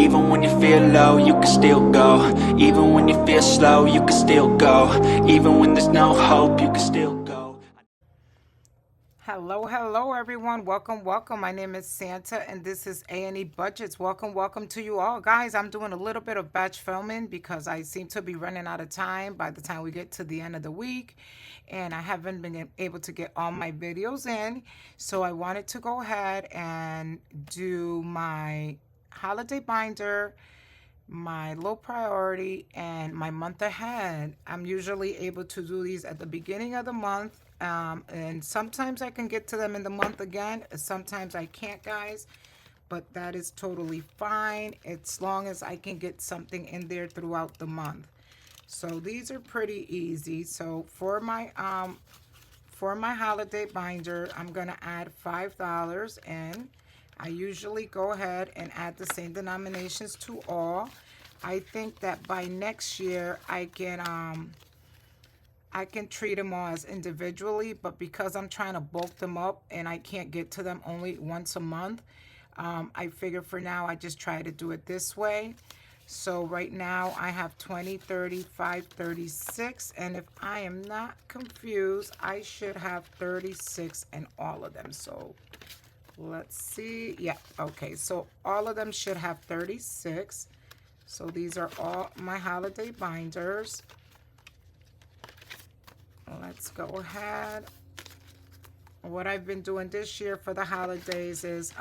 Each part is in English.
Even when you feel low, you can still go. Even when you feel slow, you can still go. Even when there's no hope, you can still go. Hello everyone. Welcome. My name is Santa and this is A&E Budgets. Welcome to you all. Guys, I'm doing a little bit of batch filming because I seem to be running out of time by the time we get to the end of the week, and I haven't been able to get all my videos in. So I wanted to go ahead and do my holiday binder, my low priority, and my month ahead. I'm usually able to do these at the beginning of the month, and sometimes I can get to them in the month again, sometimes I can't, guys, but that is totally fine as long as I can get something in there throughout the month. So these are pretty easy. So for my holiday binder, I'm gonna add $5 in. I usually go ahead and add the same denominations to all. I think that by next year I can treat them all as individually, but because I'm trying to bulk them up and I can't get to them only once a month, I figure for now I just try to do it this way. So right now I have 20, 35, 36, and if I am not confused, I should have 36 in all of them. So let's see. Yeah, okay. So all of them should have 36. So these are all my holiday binders. Let's go ahead. What I've been doing this year for the holidays is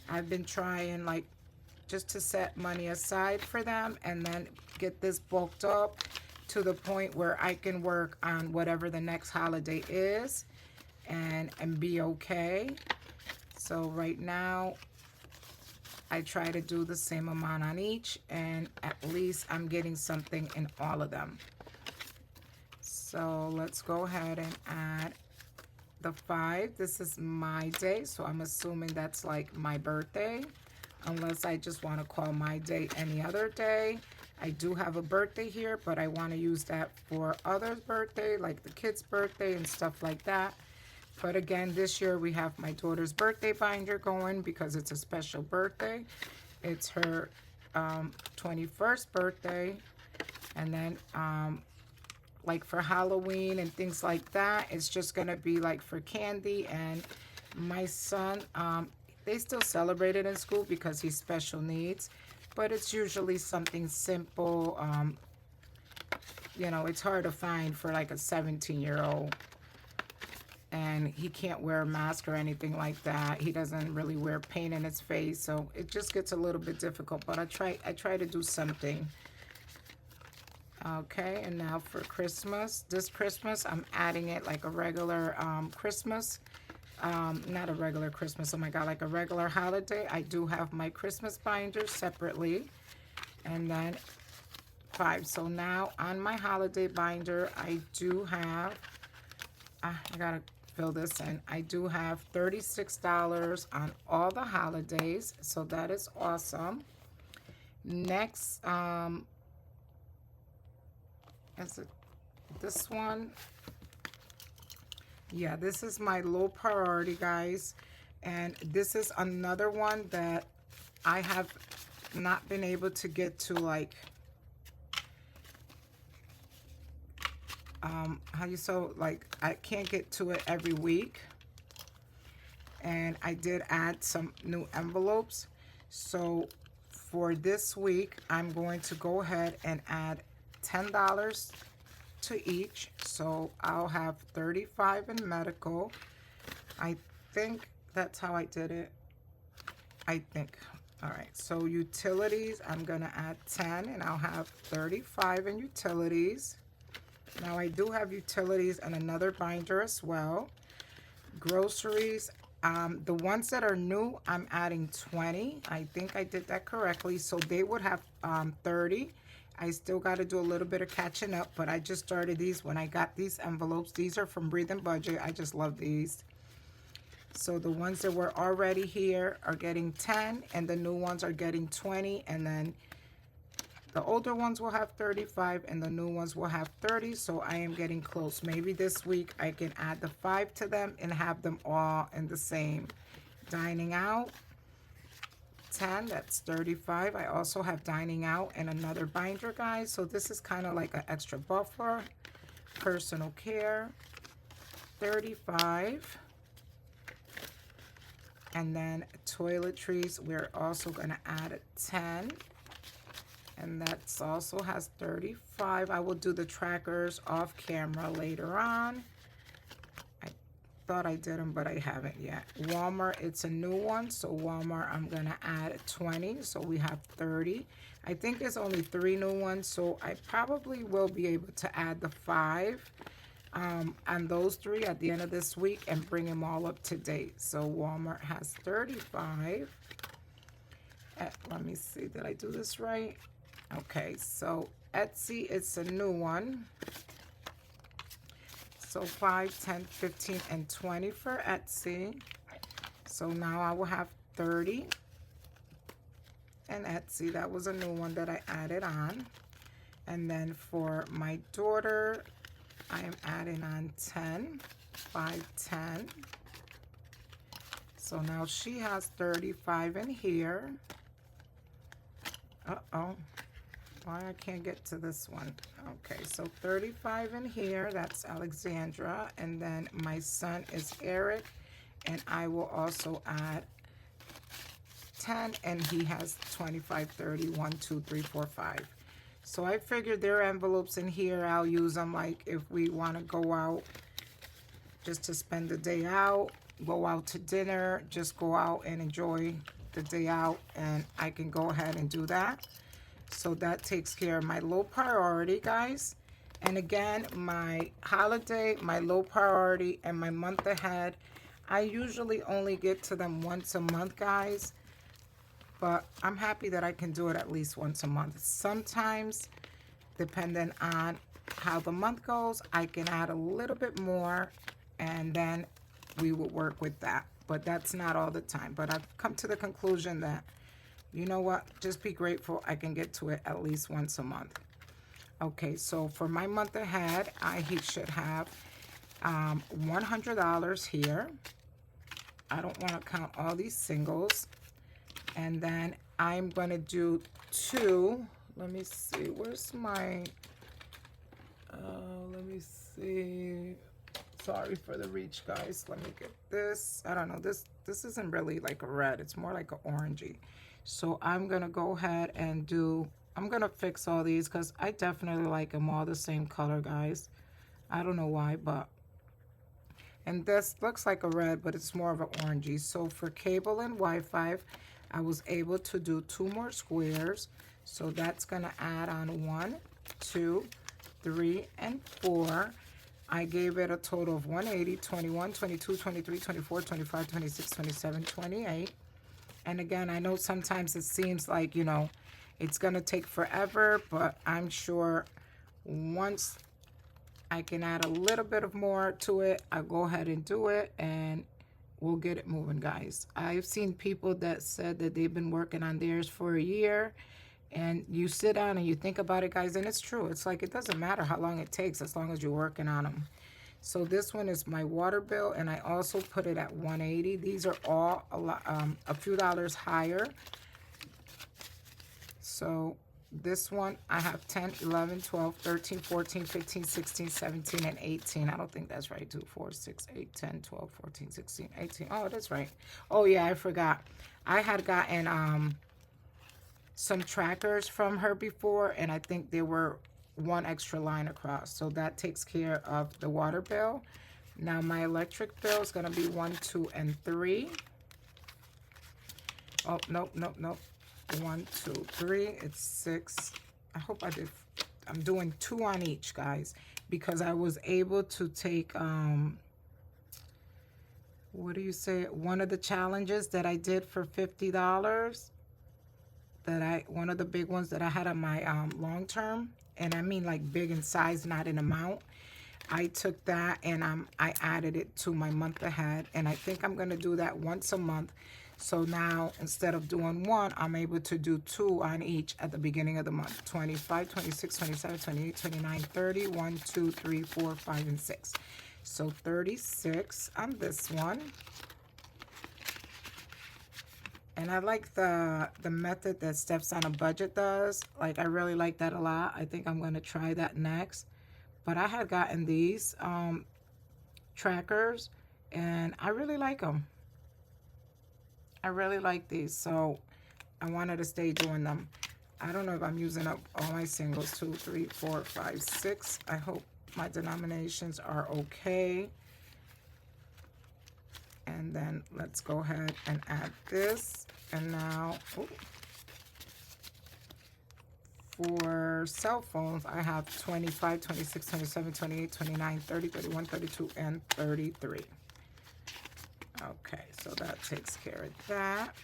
I've been trying like just to set money aside for them and then get this bulked up to the point where I can work on whatever the next holiday is and be okay. So right now I try to do the same amount on each, and at least I'm getting something in all of them. So let's go ahead and add the 5. This is my day, so I'm assuming that's like my birthday, unless I just want to call my day any other day. I do have a birthday here, but I want to use that for others' birthday, like the kids' birthday and stuff like that. But again, this year we have my daughter's birthday binder going because it's a special birthday. It's her 21st birthday. And then like for Halloween and things like that, it's just going to be like for candy. And my son, they still celebrate it in school because he's special needs. But it's usually something simple. You know, it's hard to find for like a 17-year-old. And he can't wear a mask or anything like that. He doesn't really wear paint in his face, so it just gets a little bit difficult, but I try to do something. Okay, and now for Christmas. This Christmas, I'm adding it like a regular Christmas. Not a regular Christmas, oh my God, like a regular holiday. I do have my Christmas binders separately. And then 5. So now on my holiday binder, I do have, I gotta fill this in. I do have $36 on all the holidays, so that is awesome. Next, is it this one? Yeah, this is my low priority, guys, and this is another one that I have not been able to get to, like I can't get to it every week. And I did add some new envelopes. So for this week, I'm going to go ahead and add $10 to each. So I'll have 35 in medical. I think that's how I did it. I think. All right, so utilities, I'm gonna add 10 and I'll have 35 in utilities. Now I do have utilities and another binder as well. Groceries, the ones that are new, I'm adding 20. I think I did that correctly. So they would have 30. I still got to do a little bit of catching up, but I just started these when I got these envelopes. These are from Breathe and Budget. I just love these. So the ones that were already here are getting 10, and the new ones are getting 20, and then the older ones will have 35 and the new ones will have 30, so I am getting close. Maybe this week I can add the 5 to them and have them all in the same. Dining out, 10, that's 35. I also have dining out and another binder, guys. So this is kind of like an extra buffer. Personal care, 35. And then toiletries, we're also going to add a 10. And that's also has 35. I will do the trackers off camera later on. I thought I did them, but I haven't yet. Walmart, it's a new one. So Walmart, I'm going to add 20. So we have 30. I think there's only 3 new ones. So I probably will be able to add the 5 on those 3 at the end of this week and bring them all up to date. So Walmart has 35. Let me see, did I do this right? Okay, so Etsy, it's a new one. So 5, 10, 15, and 20 for Etsy. So now I will have 30. And Etsy, that was a new one that I added on. And then for my daughter, I am adding on 10, 5, 10. So now she has 35 in here. Uh-oh. Why I can't get to this one. Okay, so 35 in here. That's Alexandra. And then my son is Eric. And I will also add 10. And he has 25, 30, 1, 2, 3, 4, 5. So I figured there are envelopes in here. I'll use them like if we want to go out just to spend the day out, go out to dinner, just go out and enjoy the day out. And I can go ahead and do that. So that takes care of my low priority, guys. And again, my holiday, my low priority, and my month ahead, I usually only get to them once a month, guys. But I'm happy that I can do it at least once a month. Sometimes, depending on how the month goes, I can add a little bit more, and then we will work with that. But that's not all the time. But I've come to the conclusion that, you know what, just be grateful I can get to it at least once a month. Okay, so for my month ahead, I should have $100 here. I don't want to count all these singles. And then I'm going to do 2. Let me see. Where's my... let me see. Sorry for the reach, guys. Let me get this. I don't know. This isn't really like a red. It's more like an orangey. So I'm going to go ahead and do... I'm going to fix all these because I definitely like them all the same color, guys. I don't know why, but... And this looks like a red, but it's more of an orangey. So for cable and Wi-Fi, I was able to do 2 more squares. So that's going to add on 1, 2, 3, and 4. I gave it a total of 180, 21, 22, 23, 24, 25, 26, 27, 28. And again, I know sometimes it seems like, you know, it's going to take forever, but I'm sure once I can add a little bit of more to it, I'll go ahead and do it, and we'll get it moving, guys. I've seen people that said that they've been working on theirs for a year, and you sit down and you think about it, guys, and it's true. It's like it doesn't matter how long it takes as long as you're working on them. So this one is my water bill, and I also put it at 180. These are all a few dollars higher. So this one, I have 10, 11, 12, 13, 14, 15, 16, 17, and 18. I don't think that's right. 2, 4, 6, 8, 10, 12, 14, 16, 18. Oh, that's right. Oh, yeah, I forgot. I had gotten some trackers from her before, and I think they were 1 extra line across. So that takes care of the water bill. Now my electric bill is going to be 1, 2, and 3. Oh, nope, nope, nope. 1, 2, 3. It's 6. I hope I did. I'm doing 2 on each, guys, because I was able to take what do you say? One of the challenges that I did for $50. One of the big ones that I had on my long term, and I mean like big in size, not in amount. I took that and I added it to my month ahead, and I think I'm going to do that once a month. So now instead of doing 1, I'm able to do 2 on each at the beginning of the month. 25, 26, 27, 28, 29, 30, 1, 2, 3, 4, 5, and 6. So 36 on this one. And I like the method that Steps on a Budget does. Like, I really like that a lot. I think I'm going to try that next. But I had gotten these trackers, and I really like them. I really like these, so I wanted to stay doing them. I don't know if I'm using up all my singles. 2, 3, 4, 5, 6. I hope my denominations are okay. And then let's go ahead and add this. And now, for cell phones, I have 25, 26, 27, 28, 29, 30, 31, 32, and 33. Okay, so that takes care of that.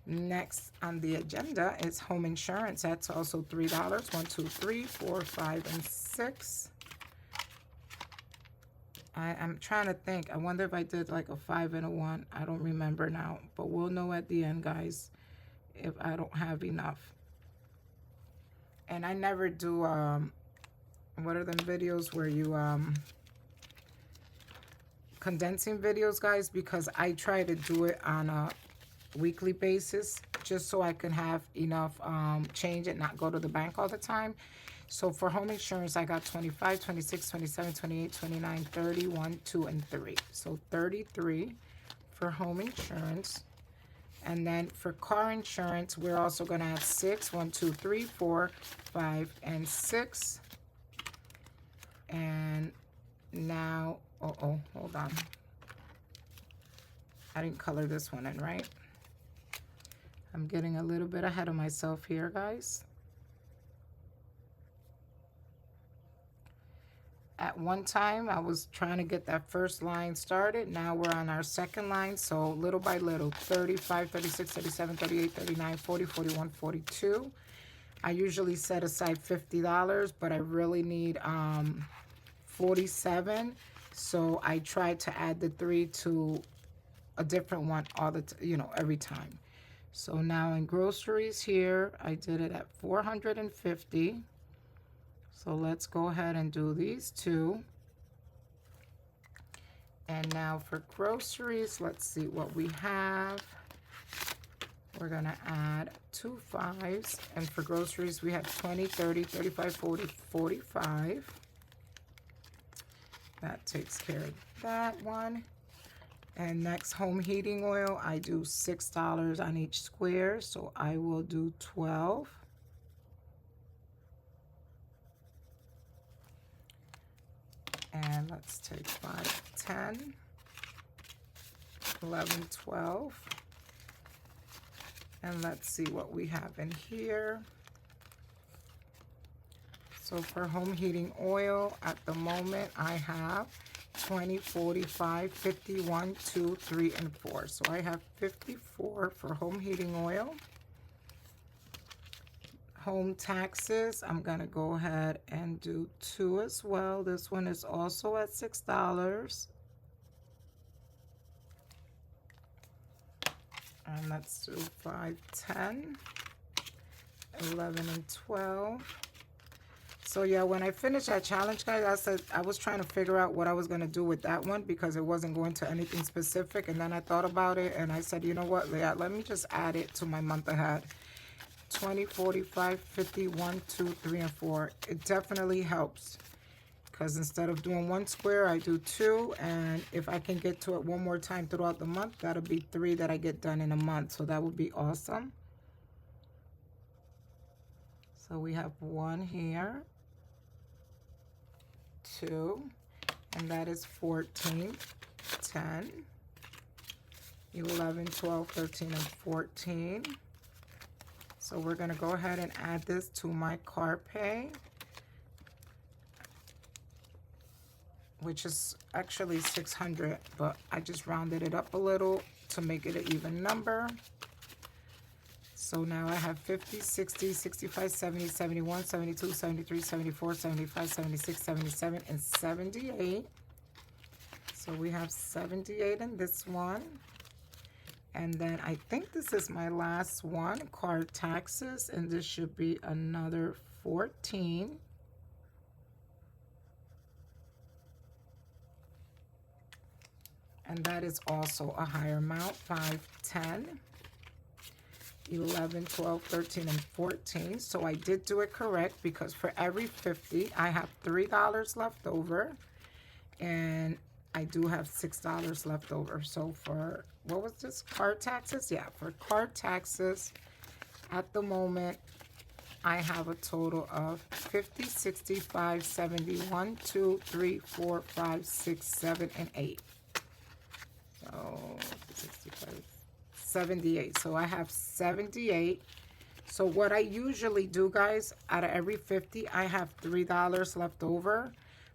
Next on the agenda is home insurance. That's also $3. 1, 2, 3, 4, 5, and 6. I'm trying to think. I wonder if I did like a 5 and a 1. I don't remember now, but we'll know at the end, guys, if I don't have enough. And I never do, what are them videos where you, condensing videos, guys, because I try to do it on a weekly basis just so I can have enough change and not go to the bank all the time. So for home insurance, I got 25, 26, 27, 28, 29, 30, 1, 2, and 3. So 33 for home insurance. And then for car insurance, we're also going to add 6, 1, 2, 3, 4, 5, and 6. And now, hold on. I didn't color this one in, right? I'm getting a little bit ahead of myself here, guys. At one time, I was trying to get that first line started. Now we're on our second line, so little by little, 35, 36, 37, 38, 39, 40, 41, 42. I usually set aside $50, but I really need 47. So I tried to add the 3 to a different one all the every time. So now in groceries here, I did it at 450. So let's go ahead and do these two. And now for groceries, let's see what we have. We're gonna add 2 5s. And for groceries, we have 20, 30, 35, 40, 45. That takes care of that one. And next, home heating oil, I do $6 on each square, so I will do 12. And let's take 5, 10, 11, 12. And let's see what we have in here. So for home heating oil, at the moment, I have 20, 45, 51, 2, 3, and 4. So I have 54 for home heating oil. Home taxes, I'm going to go ahead and do 2 as well. This one is also at $6. And let's do 5, 10, 11, and 12. So yeah, when I finished that challenge, guys, I said I was trying to figure out what I was going to do with that one because it wasn't going to anything specific. And then I thought about it and I said, you know what, Leah, let me just add it to my month ahead. 20, 45, 50, 1, 2, 3, and 4. It definitely helps because instead of doing 1 square, I do 2. And if I can get to it one more time throughout the month, that'll be 3 that I get done in a month. So that would be awesome. So we have 1 here, 2, and that is 14, 10, 11, 12, 13, and 14. So we're going to go ahead and add this to my car pay, which is actually 600, but I just rounded it up a little to make it an even number. So now I have 50, 60, 65, 70, 71, 72, 73, 74, 75, 76, 77, and 78. So we have 78 in this one. And then I think this is my last one, car taxes, and this should be another 14. And that is also a higher amount, 5, 10. 11, 12, 13, and 14. So I did do it correct because for every 50, I have $3 left over. And I do have $6 left over. So for, what was this? Card taxes? Yeah, for card taxes, at the moment, I have a total of 50, 65, 70, 1, 2, 3, 4, 5, 6, 7, and 8. So 65, 78. So I have 78. So what I usually do, guys, out of every 50, I have $3 left over.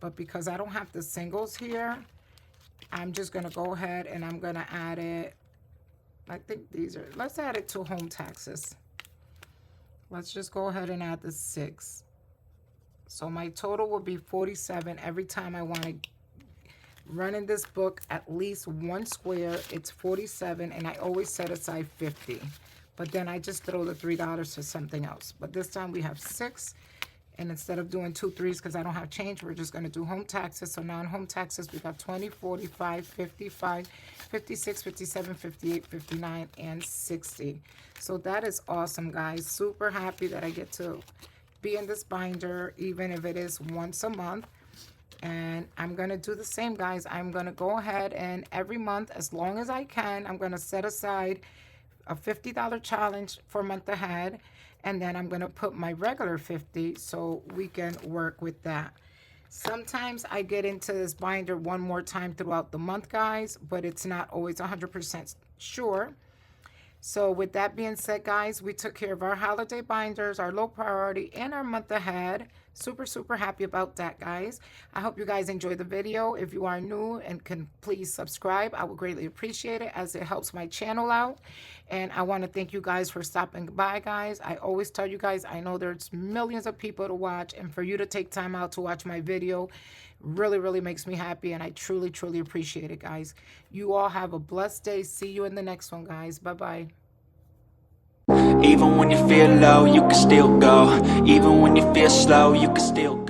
But because I don't have the singles here, I'm just going to go ahead and I'm going to add it. I think these are, let's add it to home taxes. Let's just go ahead and add the 6. So my total will be 47 every time I want to run in this book at least one square. It's 47, and I always set aside 50. But then I just throw the $3 to something else. But this time we have 6. And instead of doing 2 3s because I don't have change, we're just going to do home taxes. So now in home taxes, we got 20, 45, 55, 56, 57, 58, 59, and 60. So that is awesome, guys. Super happy that I get to be in this binder, even if it is once a month. And I'm going to do the same, guys. I'm going to go ahead and every month, as long as I can, I'm going to set aside a $50 challenge for a month ahead. And then I'm going to put my regular 50 so we can work with that. Sometimes I get into this binder one more time throughout the month, guys, but it's not always 100% sure. So with that being said, guys, we took care of our holiday binders, our low priority, and our month ahead. Super, super happy about that, guys. I hope you guys enjoyed the video. If you are new and can please subscribe, I would greatly appreciate it as it helps my channel out. And I want to thank you guys for stopping by, guys. I always tell you guys, I know there's millions of people to watch, and for you to take time out to watch my video really, really makes me happy, and I truly, truly appreciate it, guys. You all have a blessed day. See you in the next one, guys. Bye-bye. Even when you feel low, you can still go. Even when you feel slow, you can still go.